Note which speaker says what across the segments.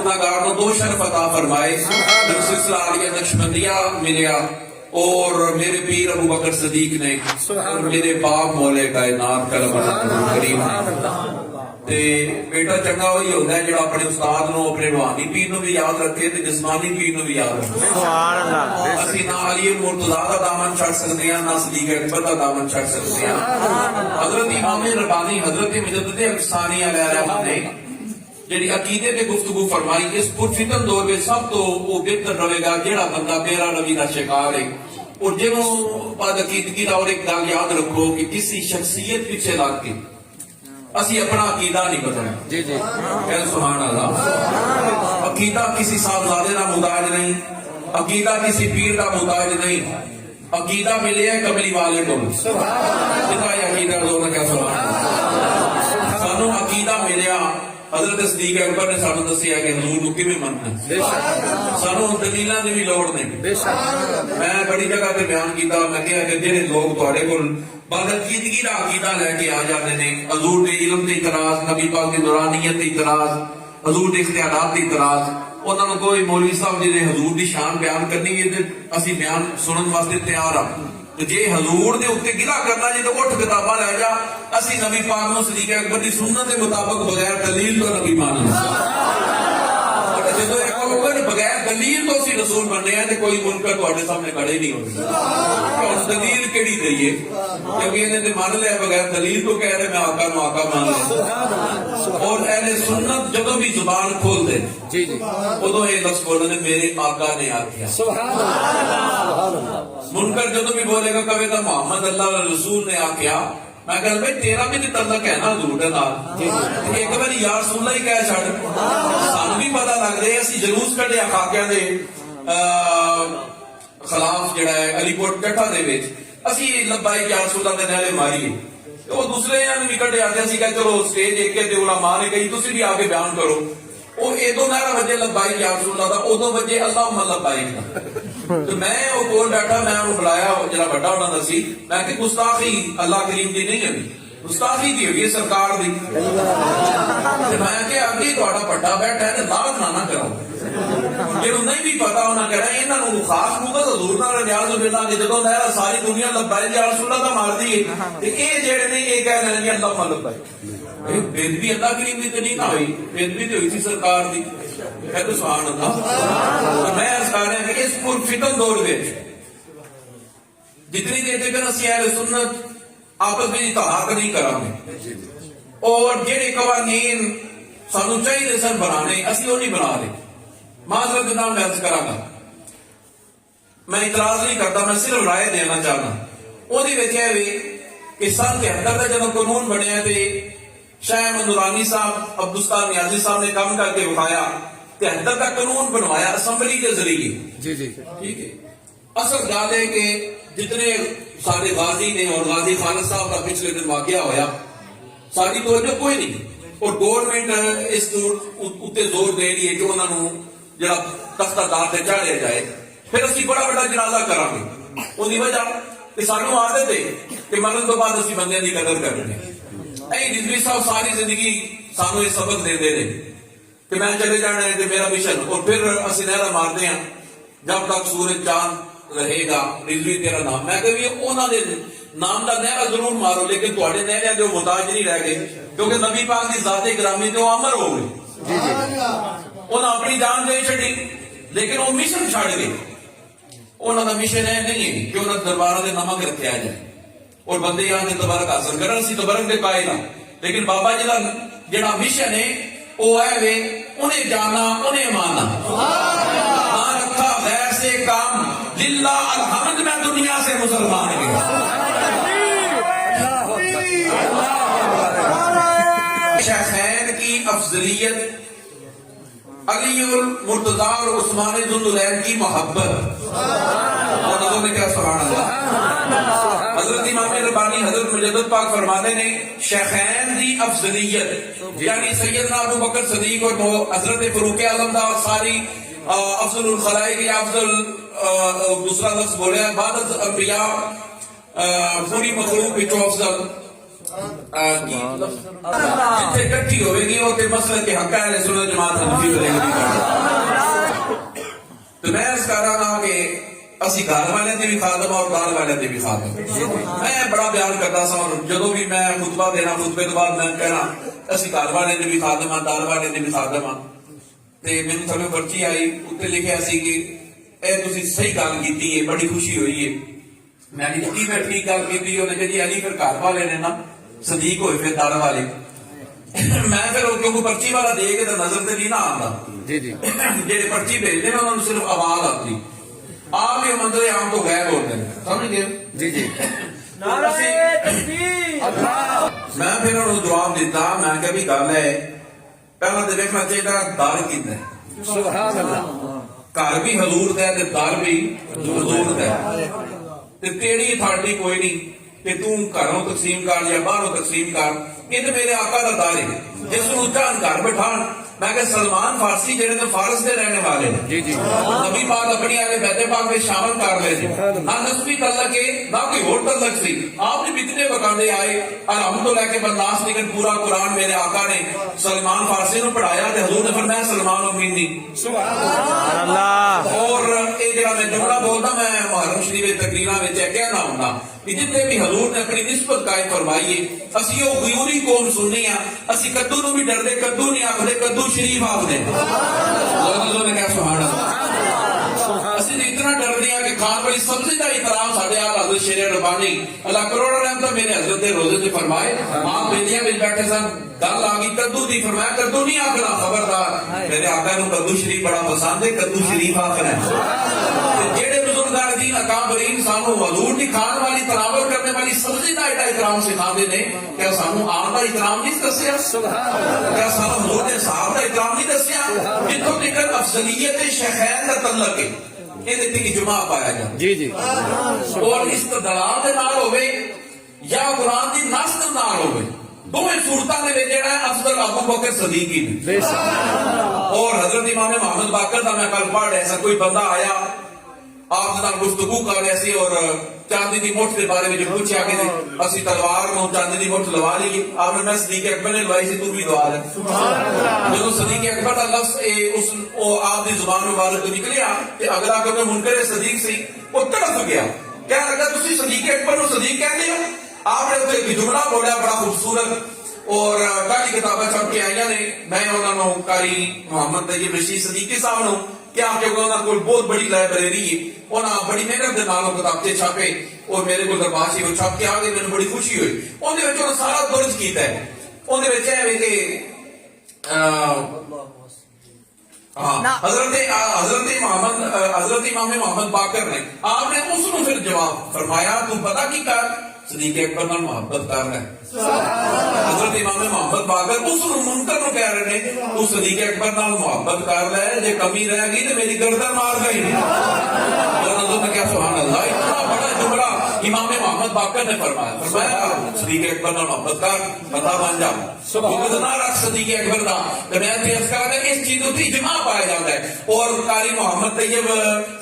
Speaker 1: گناہگار نو دو شرف عطا فرمائے. ایک سلسلہ عالیہ نقشبندیہ ملیا اور میرے پیر ابو بکر صدیق نے اور میرے باپ مولے کائنات کلم اللہ کریم تے بیٹا چنگا وہی ہوتا ہے جڑا اپنے استاد نو اپنے روحانی پیر نو بھی یاد رکھے تے جسمانی پیر نو بھی یاد رکھے. اسی نہ علی مرتضی دا دامن چھڑ سکتے ہیں نہ صدیق اکبر دا دامن چھڑ سکتے ہیں. حضرت امام ربانی حضرت مجدد افسانی علیہ رحمت نے جڑی عقیدے پہ گفتگو فرمائی اس پرفتن دور میں سب تو وہ بہتر رہے گا جڑا بندہ پیرا نبی کا شکار ہے. اور جنہوں بعد عقیدگی دا اور ایک گل یاد رکھو کہ کسی شخصیت پیچھے لگ کے اسی اپنا عقیدہ نہیں بدلنا.
Speaker 2: جی جی
Speaker 1: کہ سبحان اللہ. عقیدہ کسی صاحبزادے کا محتاج نہیں, عقیدہ کسی پیر کا محتاج نہیں, عقیدہ ملے ہے کملی والے کو. جتنا یہ عقیدہ لوگوں نے کیا سبحان اللہ. سانو عقیدہ ملیا حضرت صدیق اکبر نے سانو دسیا کہ حضور کو کیویں مننا ہے. سانو دلیلاں دی بھی لوڑ نہیں. میں بڑی جگہ تے بیان کیتا, میں کہا کہ جڑے لوگ تہاڈے کول بدعقیدگی دا عقیدہ لے کے آ جاتے ہیں, حضور دے علم تے اعتراض, نبی پاک دی نورانیت تے اعتراض, حضور دے اختیارات تے اعتراض, انہاں نوں کوئی مولوی صاحب جی حضور دی شان بیان کرنی ہے تے اسی بیان سنن واسطے تیار ہاں. جے حضور دے اوتے گلا کرنا جے تو اٹھ کتاباں لے جا, اسی نبی پاک نو صدیق اکبر دی سنت دے مطابق بغیر دلیل تو نبی ماننا. جدو ایک ہوگا بغیر دلیل تو اسی رسول بننے ہیں تے کوئی منکر تہاڈے سامنے کھڑے نہیں ہوگا. دلیل کیڑی دئیے کیونکہ انہیں تے مان لیا بغیر دلیل تو کہہ رہے میں آقا نو آقا مان لیا. اور اہل سنت جدو بھی زبان کھول دے
Speaker 2: جی جی
Speaker 1: ادو یہ لفظ بولنے میرے آقا نے آخیا. منکر جدو بھی بولے گا کبھی تو محمد اللہ رسول نے آخیا, میں کہا بھائی تیرا بھی تو تعلق ہے نا حضور دے نال, ایک بار یا رسول اللہ ہی کہہ چھڑ. سانو بھی پتہ لگ رہا ہے اسی جلوس کڈیا خاکیاں دے خلاف جڑا ہے علی کوٹ کٹھا دے وچ اسی لبائی یا رسول اللہ دے نالے ماری. وہ دوسرے نے بھی کڈیا تے اسی کہے چلو سٹیج ایک تے علماء نے کہی تسی بھی آگے بیان کرو. وہ ادو نعرہ وجے لبائی یا رسول اللہ دا, ادو وجے اللہم لبائک دا. تو میں وہ کول بیٹھا, میں انہوں بلایا جڑا بڑا ہونا دا سی, میں کہ گستاخی اللہ کریم دی نہیں ہے, گستاخی دی ہوئی سرکار دی. میں کہ اگے تہاڈا بڑا بیٹھا ہے تے لعنت نہ کراؤ. جنہوں نہیں بھی پتا انہاں کہنا انہاں نوں خاص موقع حضور نال نیاز باللہ کہ جدوں نعرہ ساری دنیا لبیک یا رسول اللہ دا مارਦੀ ہے تے اے جڑے نے اے کہہ رہے ہیں اللہ لبیک. بےدبی اللہ کریم دی تے نہیں نہ ہوئی, بےدبی تے ہوئی سی سرکار دی. ہے تو سبحان اللہ. میں عرض کر رہا کہ اس پرفتن دور وچ جتنی دیر تک اسی اہل سنت آپس میں اتحاد نہیں کریں گے اور جڑے قوانین سانو چاہیے سن بنانے اسی وہ نہیں بنا رہے. معذرت نال میں عرض کراں گا, میں اعتراض نہیں کرتا, میں صرف رائے دینا چاہنا. وہ کہ سن 73 کا جب قانون بنیا تے شاہ احمد نورانی صاحب عبدالستار نیازی صاحب نے کام کر کے بتایا 73 کا قانون بنوایا اسمبلی کے ذریعے. جی جی ٹھیک ہے. اصل گل ہے کہ جتنے سارے غازی نے اور غازی خالد صاحب کا پچھلے دن واقعہ ہویا ساری توجہ کوئی نہیں, اور گورنمنٹ اس اتنے زور دے رہی ہے کہ انہوں نے جڑا تختہ دار سے چاڑیا جائے, پھر اسی بڑا بڑا جنازہ کریں گے. اس کی وجہ کہ سانو عادت ہے کہ مرن تو بعد اسی بندے کی قدر کرنے. اے رضوی صاحب ساری زندگی سانو یہ سبق دے دے رہے کہ میں چلے جانا ہے میرا مشن, اور پھر اسی نعرہ مارتے ہیں جب تک سورج چاند رہے گا رضوی تیرا نام. میں کہ انہوں نے نام کا نعرہ ضرور مارو لیکن تھوڑے نعرے جو محتاج نہیں رہ گئے, کیونکہ نبی پاک کی ذات گرامی تو امر ہو گئی. انہوں اپنی جان دے چھڑی لیکن وہ مشن چھڑ گئے. انہوں کا مشن ہے نہیں کہ انہوں دربار سے نمک رکھا جائے اور بندے یہاں سے تبرک حاصل کرن, سی تبرک دے قائل ہاں, لیکن بابا جی کا جڑا مشن ہے وہ ہے وے انہیں جانا انہیں مانا. ہاں رکھا غیر سے کام للہ الحمد میں دنیا سے مسلمان گیا. شیخین کی افضلیت, علی المرتضی اور عثمان ذو النورین کی محبت, اور نے کیا سبحان اللہ. حضرت امام ربانی حضرت مجدد پاک فرماتے ہیں شیخین دی افضلیت یعنی سیدنا ابو بکر صدیق اور حضرت فاروق اعظم دا ساری افضل الخلائق یا افضل دوسرا لفظ بولے بعد انبیاء پوری مخلوق وچوں افضل جتنے اکٹھی ہوئے گی وہ مسئلہ کے حق ہے سنت جماعت حنفی بنے گی. تو میں اس کہہ رہا ہوں کہ اسی گھر والے دے بھی خادم اور دار والے دے بھی خادم. میں بڑا بیان کرتا سا اور جدو بھی میں خطبہ دینا خطبے تو بعد میں کہنا اسی گھر والے دے بھی خادم ہاں دار والے دے بھی خادم ہاں. تے میری تھوڑی پرچی آئی اتنے لکھا سی کہ اے تسی صحیح گل کیتی ہے بڑی خوشی ہوئی ہے. میں نے کی میں ٹھیک گل کیتی ہے انہیں جی علی پھر گھر والے نے نا صدیق ہوئے پھر دار والے. میں پھر کیونکہ پرچی والا دے کے تو نظر تے نہیں نہ آتا. جی پرچی بھیجتے ہیں انہوں نے صرف آواز آتی آپ یہ منظر عام تو غائب ہوتے ہیں سمجھ گئے. جی جی میں پھر انہوں جواب دیتا میں کہ بھی گل ہے پہلا تو دیکھنا چاہیے دار کتنا ہے. سبحان اللہ. گھر بھی حضور دا ہے دار بھی حضور دا ہے. تیری اتھارٹی کوئی نہیں کہ تم گھروں تقسیم کر یا باہروں تقسیم کر. یہ تو میرے آقا دا دار ہے جس کو چاہن گھر بٹھان. میں کہ سلمان فارسی جڑے تو فارس کے رہنے والے نبی پاک اپنی آگے بیتے پاک میں شامل کر لے نہ نسبی تعلق ہے نہ کوئی اور تعلق سی. آپ نے کتنے بکاندے آئے اور ہم تو لے کے برداشت لیکن پورا قرآن میرے آقا نے سلمان فارسی نے پڑھایا تے حضور نے فرمایا سلمان امینی. اور یہ جڑا میں جملہ بولتا میں محرم شریف تقریراں وچ کہنا ہوندا کہ جتنے بھی حضور نے اپنی نسبت قائم فرمائی ہے اسی وہ غیوری قوم سننی ہے. اسی کدو نو بھی ڈردے کدو نہیں آخدے کدو شریف آخدے. لوگوں نے کہا سبحان اللہ. اسی نے اتنا ڈر دیا کہ کھان والی سبزی کا احترام ساڈے آل حضرت شیر ربانی اللہ کروڑوں رحمت میرے حضرت روزے سے فرمائے ماں بیٹیاں میں بیٹھے سن گل آ گئی کدو دی فرمایا کدو نہیں آخنا خبردار. میرے آقا نو کدو شریف بڑا پسند ہے کدو شریف آخنا ہے. جہے بزرگان دین اکابرین سانو حضور دی کھان والی تناول کرنے والی سبزی کا ایڈا احترام سکھاتے ہیں. کیا سانو آم کا احترام نہیں دسیا؟ کیا سانو حضور نے صاحب کا احترام نہیں دسیا؟ جتوں تک افضلیت شیخین کا تعلق ہے یہ جمع پایا جائے. جی جی اور استدلال کے نال ہوئے یا قرآن کی نص کے نال ہوئے دونوں صورتوں میں جڑا ہے افضل ابو بکر صدیق کی اور حضرت امام محمد باقر کا میں کل پڑھ ایسا کوئی بندہ آیا آپ کے نال گفتگو کر رہے سی اور چاندی دی مٹھ کے بارے میں پوچھا کہ اسی تلوار کو چاندی دی مٹھ لوا لیے. آپ نے میں صدیق اکبر نے لوائی سی تو بھی لوا لے. جب صدیق اکبر کا لفظ آپ کی زبان مبارک تو نکلیا کہ اگلا کبھی منکر صدیق سی وہ تڑپ گیا. کیا لگا تسی صدیق اکبر کو صدیق کہتے ہو؟ آپ نے ایک جملہ بولا بڑا خوبصورت اور کافی کتابیں چھپ کے آئی نے. میں انہوں نے قاری محمد طیب رشید صدیقی صاحب نو کیا کہ انہوں نے بہت بڑی لائبریری ہے انہوں بڑی محنت کے نالوں کتابیں چھاپے اور میرے کو دربار سے وہ چھپ کے آ گئے. مجھے بڑی خوشی ہوئی. انہوں نے سارا درج کیتا ہے. انہوں نے کہ حضرت امام محمد باقر نے آپ نے اس کو پھر جواب فرمایا تو پتہ کی کر صدیق اکبر نال محبت کر رہا ہے. حضرت امام محمد باقر اس منکر کو کہہ رہے ہیں تو صدیق اکبر نال محبت کر رہا ہے جے کمی رہ گئی تو میری گردن مار گئی. کیا سبحان اللہ. اتنا بڑا جملہ امام محمد باقر نے فرمایا صدیق اکبر نال محبت کر پتہ بن جا کتنا رکھ صدیق اکبر کا. اس چیز کو اجماع پایا جاتا ہے. اور قاری محمد طیب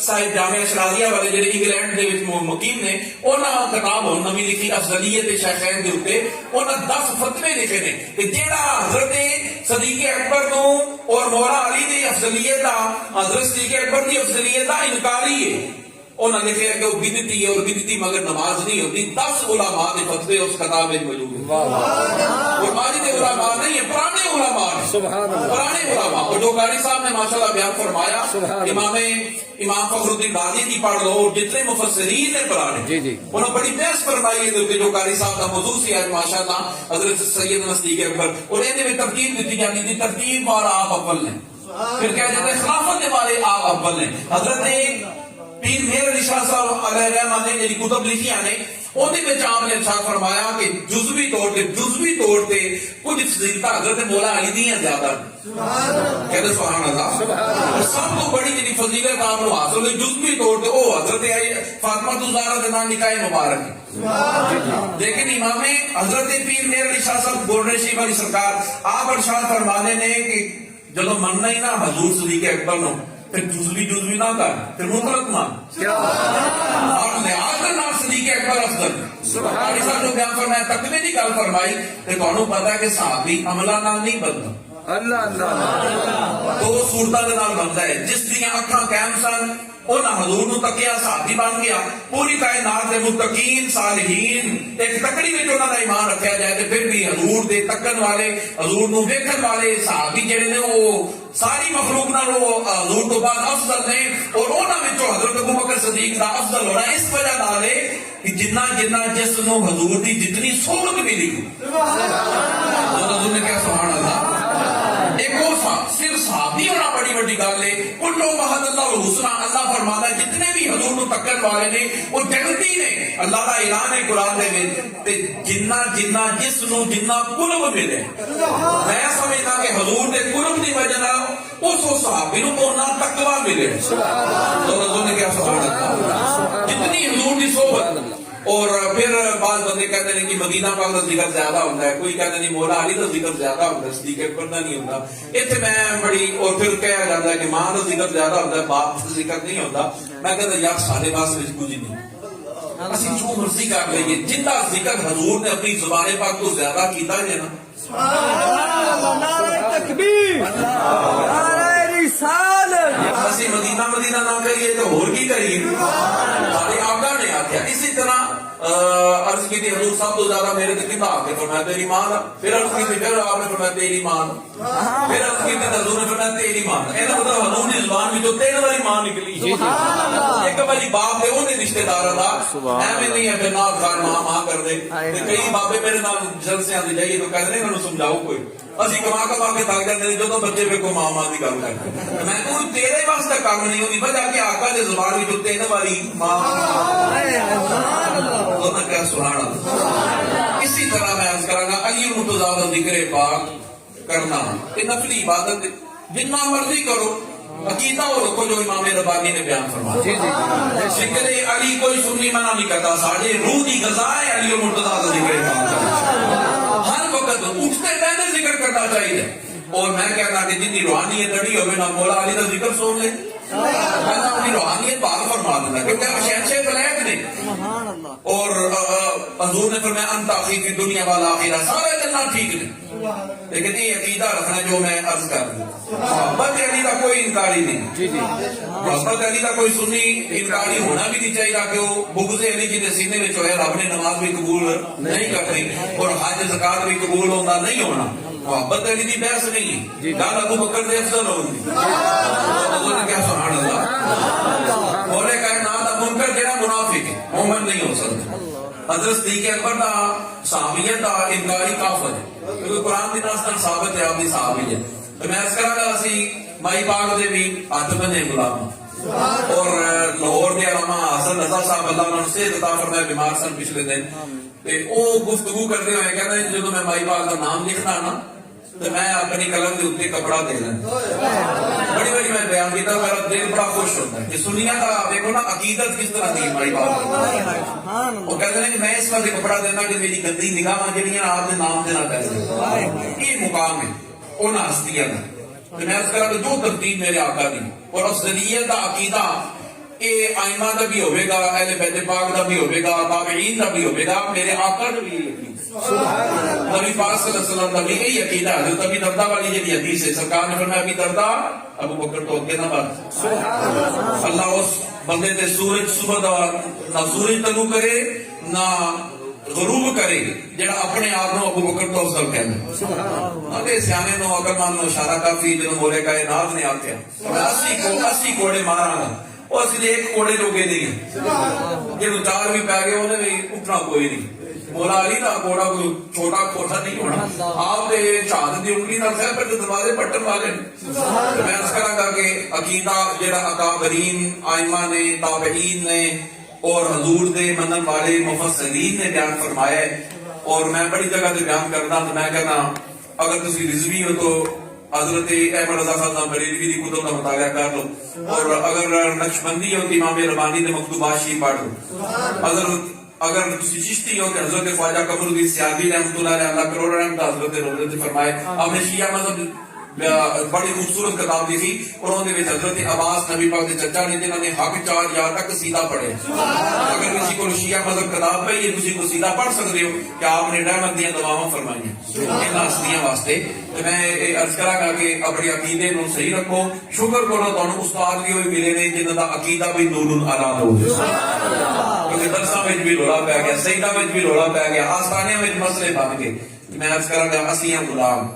Speaker 1: صاحب جامعہ اشراریہ والے جڑے انگلینڈ دے وچ مقیم نے انہاں کتاب نویں لکھی افضلیت شیخین دے اوتے انہاں 10 فتوے لکھے نے کہ جیڑا حضرت صدیق اکبر نو اور مولا علی دی افضلیت دا حضرت صدیق اکبر دی افضلیت دا انکاری ہے انہوں نے لکھا کہ وہ بدعتی ہے اور بدعتی مگر نماز نہیں ہوتی. 10 علماء نے فتوے اس کتاب میں موجود ہیں. اور ماضی کے علماء نہیں ہیں پرانے علماء ہیں. پرانے علماء اور جو قاری صاحب نے ماشاءاللہ بیان فرمایا امام فخر الدین رازی کی پڑھ لو جتنے مفسرین نے پرانے انہوں نے بڑی بحث فرمائی ہے جو قاری صاحب کا موضوع سی آج ماشاءاللہ حضرت سیدنا صدیق اکبر اور انہیں میں ترتیب دیتی جاتی تھی ترتیب والا آپ اول نے پھر کہا جاتا ہے خلافت والے آپ اول نے. حضرت پیر میر علی شاہ صاحب علیہ رحمہ نے جی کتب لکھی نے انہیں میں آپ نے ارشاد فرمایا کہ جزوی طور پہ کچھ فضیلتاں حضرت مولا علی دی ہیں زیادہ. کہتے سبحان اللہ. اور سب کو بڑی جی فضیلت آپ کو حاصل ہوئی جزوی طور پہ وہ حضرت فاطمہ الزہرا کے نام نکاح مبارک ہے. لیکن امام حضرت پیر میر علی شاہ صاحب گولڈن شیخ والی سرکار آپ ارشاد فرمانے نے کہ جب مننا ہی نا حضور صدیق اکبر نو پھر جزوی نہ کر، پھر مطلق مان اور لحاظ نال صدیق اکبر افضل سبحان اللہ جو بیان فرمایا تقوی دی گل فرمائی تے تانوں پتہ ہے کہ صحابی عملاں نال نہیں بندا،
Speaker 2: اللہ اللہ
Speaker 1: دو صورتاں دے نال بندا ہے. جس دیاں اکھاں قائم سن انہاں حضور نو تکیا صحابی بن گیا. پوری کائنات دے متقین صالحین ایک تکڑی وچ انہاں دا ایمان رکھیا جائے تے پھر بھی حضور دے تکن والے حضور نو ویکھن والے صحابی جڑے نے وہ ساری مخلوق نالوں حضور تو بعد افضل نے. اور انہاں وچوں حضرت ابوبکر صدیق دا افضل ہونا اس وجہ نال ہے کہ جنہ جس نو حضور دی جتنی صحبت ملی حضور نے کیا سبحان اللہ. ایک وہ صرف صحابی ہونا بڑی بڑی گل ہے. کلو محد اللہ الحسنہ اللہ فرماتا ہے جتنے بھی حضور نو تکن والے نے وہ جنتی نے. اللہ کا اعلان ہے قرآن دے وچ جنہ جس نو جنہ قرب ملے. میں سمجھتا کہ حضور دے قرب دی وجہ نال اس صحابی نو اونہ تقوی ملے. تو حضور نے کیا سبحان اللہ جتنی حضور دی صحبت. اور پھر بعض بندے کہتے ہیں کہ مدینہ پاک کا ذکر زیادہ ہوتا ہے، کوئی کہتے ہیں مولا علی کا ذکر زیادہ ہوتا ہے، صدیق اکبر کا نہیں ہوتا. اتنے میں بڑی اور پھر کہا جاتا ہے کہ ماں کا ذکر زیادہ ہوتا ہے، باپ کا ذکر نہیں ہوتا. میں کہتا یار سارے پاس کچھ نہیں، اسی جو مرضی کر لئیے. جتنا ذکر حضور نے اپنی زبان پاک کو زیادہ کیتا ہے نا اسی مدینہ نہ کریے تو اور کی کریے. سارے آقا نے آخیا. اسی طرح عرض کی تھی حضور سب تو زیادہ میرے تے کتا آ کے فرمایا تیری ماں دا. پھر عرض کی تھی پھر آپ نے فرمایا تیری ماں دا. پھر عرض کی تھی حضور نے فرمایا تیری ماں دا. یہ مطلب حضور کی زبان میں جو 3 باری ماں نکلی ایک باری باپ ہے انہیں رشتے دار دا ایویں نہیں ہے پھر نہ گھر ماں کر دے. کئی بابے میرے نال جلسے آتے جائیے تو کہتے ہیں انہوں سمجھاؤ کوئی اسی کما کے تھک جاتے ہیں جدو بچے پہ کو ماں کی گل کرتے. میں کوئی تیرے واسطے کام نہیں ہوتی وجہ کہ آقا دے زبان میں جو 3 باری ماں کیا سبحان اللہ. اسی طرح میں عرض کراں گا علی المرتضیٰ کا ذکر پاک کرنا یہ نفلی عبادت جتنا مرضی کرو. عقیدہ وہ رکھو جو امام ربانی نے بیان فرمایا. ذکر علی کوئی سنی منع نہیں کرتا، سارے روح کی غذا ہے علی المرتضیٰ کا ذکر پاک کرنا. ہر وقت اٹھتے پہلے ذکر کرنا چاہیے. اور میں کہتا کہ جتنی روحانیت لڑی ہوئے نا مولا علی کا ذکر سن لے اپنی روحانیت پاک فرما دینا کیونکہ وہ شہنشاہ فلیک نے. اور حضور نے فرمایا انت اخی فی دنیا والا آخرہ سارے جنہ ٹھیک نے. لیکن یہ عقیدہ رکھنا جو میں عرض کر دوں محبت علی کا کوئی انکاری نہیں. محبت علی کا کوئی سنی انکاری ہونا بھی نہیں چاہیے کہ وہ بغض علی جی کے سینے میں جو ہے رب نے نماز بھی قبول نہیں کرنی اور حج زکات بھی قبول ہونا نہیں ہونا. محبت علی کی بحث نہیں گل ابو بکر دے افضل ہوگی. کیا سبحان اللہ. بولے کائنات اب منکر جڑا منافق ہے مومن نہیں ہو سکتا. حضرت صدیق اکبر دا صحابیت دا انکاری کافر ہے کیونکہ قرآن کی ناس ثابت ہے آپ کی صحابی ہے. تو میں اس طرح اسی مائی پاک دے بھی ہاتھ بنے غلام اور لاہور کے علامہ حسن رضا صاحب اللہ نے سے عطا فرمائے بیمار سن پچھلے دن تے او گفتگو کرتے ہوئے کہتے ہیں جدو میں مائی پاک کا نام لکھنا نا تو میں اپنی قلم کے اتنے کپڑا دے لینا. بڑی بڑی میں بیان کیتا میرا دل بڑا خوش ہوتا ہے کہ سنیا کا دیکھو نا عقیدت کس طرح دی مائی پاک. وہ کہتے ہیں کہ میں اس وقت کپڑا دینا کہ میری گندی نگاہ جہاں آپ کے نام دینا پہ یہ مقام ہے ان ہستیاں کا. میں اس طرح جو ترتیب میرے آقا دی اور افضلیت کا عقیدہ یہ آئمہ کا بھی ہوئے گا اہل بیت پاک کا بھی ہوئے گا تابعین کا بھی ہوئے گا میرے آقا کا بھی نبی پاک صلی اللہ علیہ وسلم کا بھی یہی عقیدہ ہے. حضرت ابی درداء والی جو حدیث ہے سرکار نے فرمایا ابی درداء ابو بکر تو اگے نہ بڑھ. اللہ اس بندے تے سورج صبح دا نہ سورج طلوع کرے نہ غروب کرے جڑا اپنے آپ نو ابو بکر تو افضل کہنا. تے سیانے نو اگر مان نو اشارہ کافی جنوں مولے کائنات نے آکھیا 80 کوڑے ماراں گا وہ اسی ایک کوڑے جو گے نہیں جنوں 4 بھی پی گئے انہیں بھی اٹھنا کوئی نہیں. مولا علی کا کوڑا کوئی چھوٹا کوٹا نہیں ہونا. آپ نے شہادت دی انگلی نال خیر پر دروازے پٹن والے میں اس کراں گا کہ عقیدہ جڑا اکابرین آئمہ نے تابعین نے اور حضور دے منن والے مفسرین نے بیان فرمایا ہے. اور میں بڑی جگہ سے بیان کرنا تو میں کہنا اگر تسی رضوی ہو تو حضرت احمد رضا خان بریلوی کی کتب کا مطالعہ کر لو اور اگر نقشبندی ہو تو امام ربانی نے مکتوبات شریف پڑھ لو. اگر کسی چشتی ہو کہ حضرت خواجہ قمر الدین سیالوی رحمۃ اللہ علیہ اللہ کروڑ رحمت حضرت روزت فرمائے. آپ نے شیعہ مذہب بڑی خوبصورت کتاب لکھی اور انہوں نے حضرت عباس نبی پاک کے چچا نے جنہوں نے حق 4 یا تک سیدھا پڑھے. اگر کسی کو شیعہ مذہب کتاب پہ یہ کسی کو سیدھا پڑھ سکتے ہو کہ آپ نے رحمت دیا دعاواں فرمائی ہیں ہستیاں واسطے. تو میں عرض کرا گا کہ اپنے عقیدے نو صحیح رکھو. شکر کرو تمہیں استاد بھی ہوئے ملے نے جنہوں کا عقیدہ بھی نور علا ہو کیونکہ درساں میں بھی رولا پی گیا, سیدہ میں بھی رولا پی گیا, آستانیاں میں مسئلے بن گئے. میں عرض کرا گا اسیاں غلام.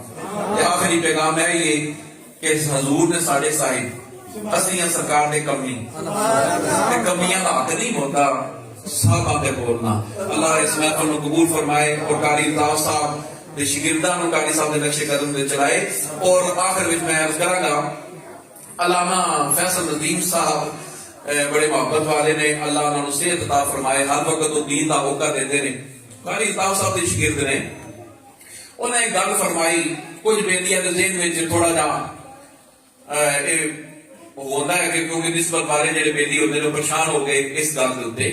Speaker 1: آخری پیغام ہے یہ کہ حضور نے ساڑھے صاحب اسیاں سرکار نے کمی کمیاں کا حق نہیں ہوتا صحابہ پہ بولنا. اللہ اس محفل کو قبول فرمائے اور قاری الطاف صاحب دے شاگرداں قاری صاحب نے نقش قدم دے چلائے. اور آخر وچ میں عرض کرا گا علامہ فیصل ندیم صاحب بڑے محبت والے نے, اللہ انہوں نے صحت عطا فرمائے, ہر وقت وہ دین دا موقع دیندے نے. قاری الطاف صاحب دے شاگرد نے, انہوں نے ایک گل فرمائی کچھ بیٹیاں کے ذہن میں تھوڑا جا ہوتا ہے کہ کیونکہ نسبت والے جڑے بیٹی ہوتے ہیں پریشان ہو گئے اس گل کے اوپر.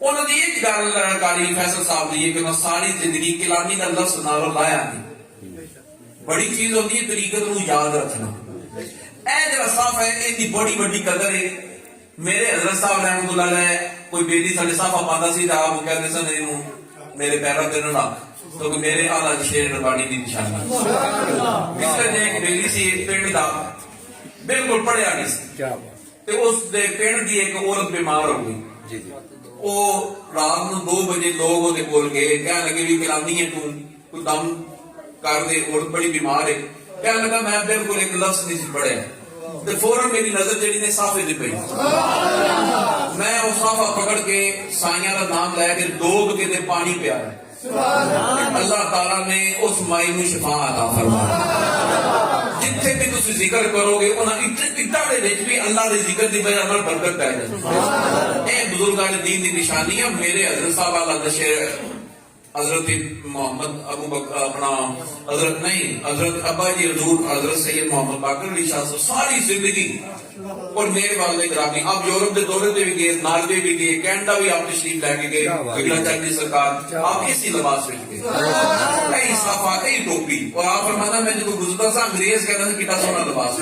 Speaker 1: انہوں نے ایک گل قاری فیصل صاحب دی کہ انہوں ساری زندگی کلانی کا لفظ نالوں لایا نہیں. بڑی چیز ہوتی ہے طریقت نو یاد رکھنا. اے جڑا صاف ہے ان کی بڑی بڑی قدر ہے. میرے حضرت صاحب رحمۃ اللہ علیہ کوئی بیٹی سارے صافہ پاتا سی تو آپ کہتے سن میرے پیروں تے نہ رکھ تو میرے آلہ شیر ربانی کی نشانی. اس طرح ایک بیٹی سی پنڈ دا بالکل پڑھیا نہیں سی, اس دے پنڈ دی ایک عورت بیمار ہو گئی. وہ رات نو 2 بجے لوگ وہ کول گئے, کہنے لگے بھی کلانی ہے تو کوئی دم کر دے, عورت بڑی بیمار ہے. کہنے لگا میں بالکل ایک لفظ نہیں سی پڑھیا. تو فوراً میری نظر جڑی نے صافے دی پئی, میں وہ صافہ پکڑ کے سائیاں کا نام لے کے ڈوب کے پانی پیا. اللہ تعالیٰ نے اس مائی میں شفا عطا فرمایا. جتھے بھی تسی ذکر کرو گے انہاں اٹا دے وچ بھی اللہ دے ذکر دی وجہ نال برکت پے جاندی. اے بزرگان دین دی نشانی ہے. میرے حضرت صاحب اللہ دشیر حضرت محمد ابو بکر اپنا حضرت نہیں حضرت ابا جی حضور حضرت سید محمد باقر علی شاہ صاحب ساری زندگی اور میرے والد گرامی آپ یورپ کے دورے پہ بھی گئے, ناروے بھی گئے, کینیڈا بھی آپ تشریف لے کے گئے, بگلا چاندی سرکار آپ اسی لباس میں گئے, کئی صافہ کئی ٹوپی. اور آپ فرمانا میں جب گزرتا سا انگریز کہتا تھا کتنا سونا لباس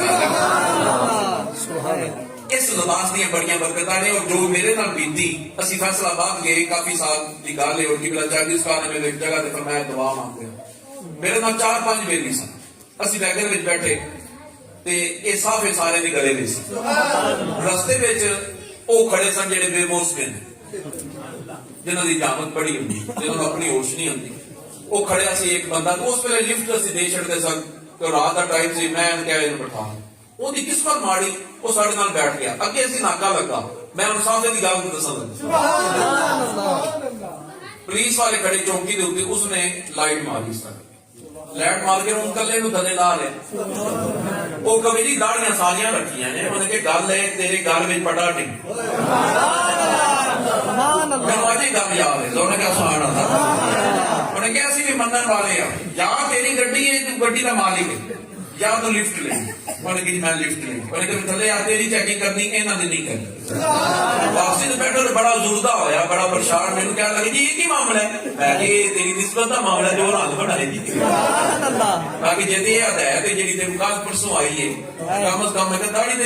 Speaker 1: ہے. اس لباس دیا بڑیاں برکتاں نے. اور جو میرے نال بیتی اسی فیصل آباد گئے کافی سال کی گل ہے, اور بگلا چاندی سرکار نے میرے ایک جگہ تے فرمایا دعا مانگتے ہیں. میرے نال 4-5 بیلی سن, اسی ویگن وچ بیٹھے تے اے صافے سارے دی گلے وچ سی. رستے وچ او کھڑے سن جڑے بے موس نے جنہاں دی جامت بڑی ہوندی, جنہاں نوں اپنی ہوش نہیں ہوندی. او کھڑیا سی ایک بندہ, اس ویلے لفٹ اسی دے چھڑدے سن کہ رات دا ٹائم سی. میں کہیا اینوں بٹھا, وہ دی قسمت ماڑی وہ ساڈے نال بیٹھ گیا. اگے اسی ناکا لگا, میں ان صافے دی گل دساں. پولیس والے کھڑے چوکی دے اوپر, اس نے لائٹ ماری سن, لائٹ مار کے ان کلے نو دنے لا لے. وہ کبھی داڑیاں ساریاں رکھیاں نے, انہوں نے کہ گل ہے تیرے گل میں پٹا ٹنگ گل یاد ہے. انہوں نے کہا سہانا تھا, انہوں نے کہا اسی بھی منن والے ہیں, یا تیری گڈی ہے تو گڈی کا مالک ہے یا تو لفٹ لے. انہوں نے کہ میں لفٹ لے. انہوں نے کہ تھلے آ تیری چیکنگ کرنی انہاں دی نہیں کرنی. واپسی تو بیٹھو بڑا زوردہ ہویا, بڑا پریشان. میرے کہنے لگے جی یہ کی معاملہ ہے؟ میں کہ تیری نسبت کا معاملہ ہے جو رنگ بنائے گی. باقی جی یہ ہدایت ہے جی تیرے کل پرسوں آئی ہے, کم از کم میں کہ داڑھی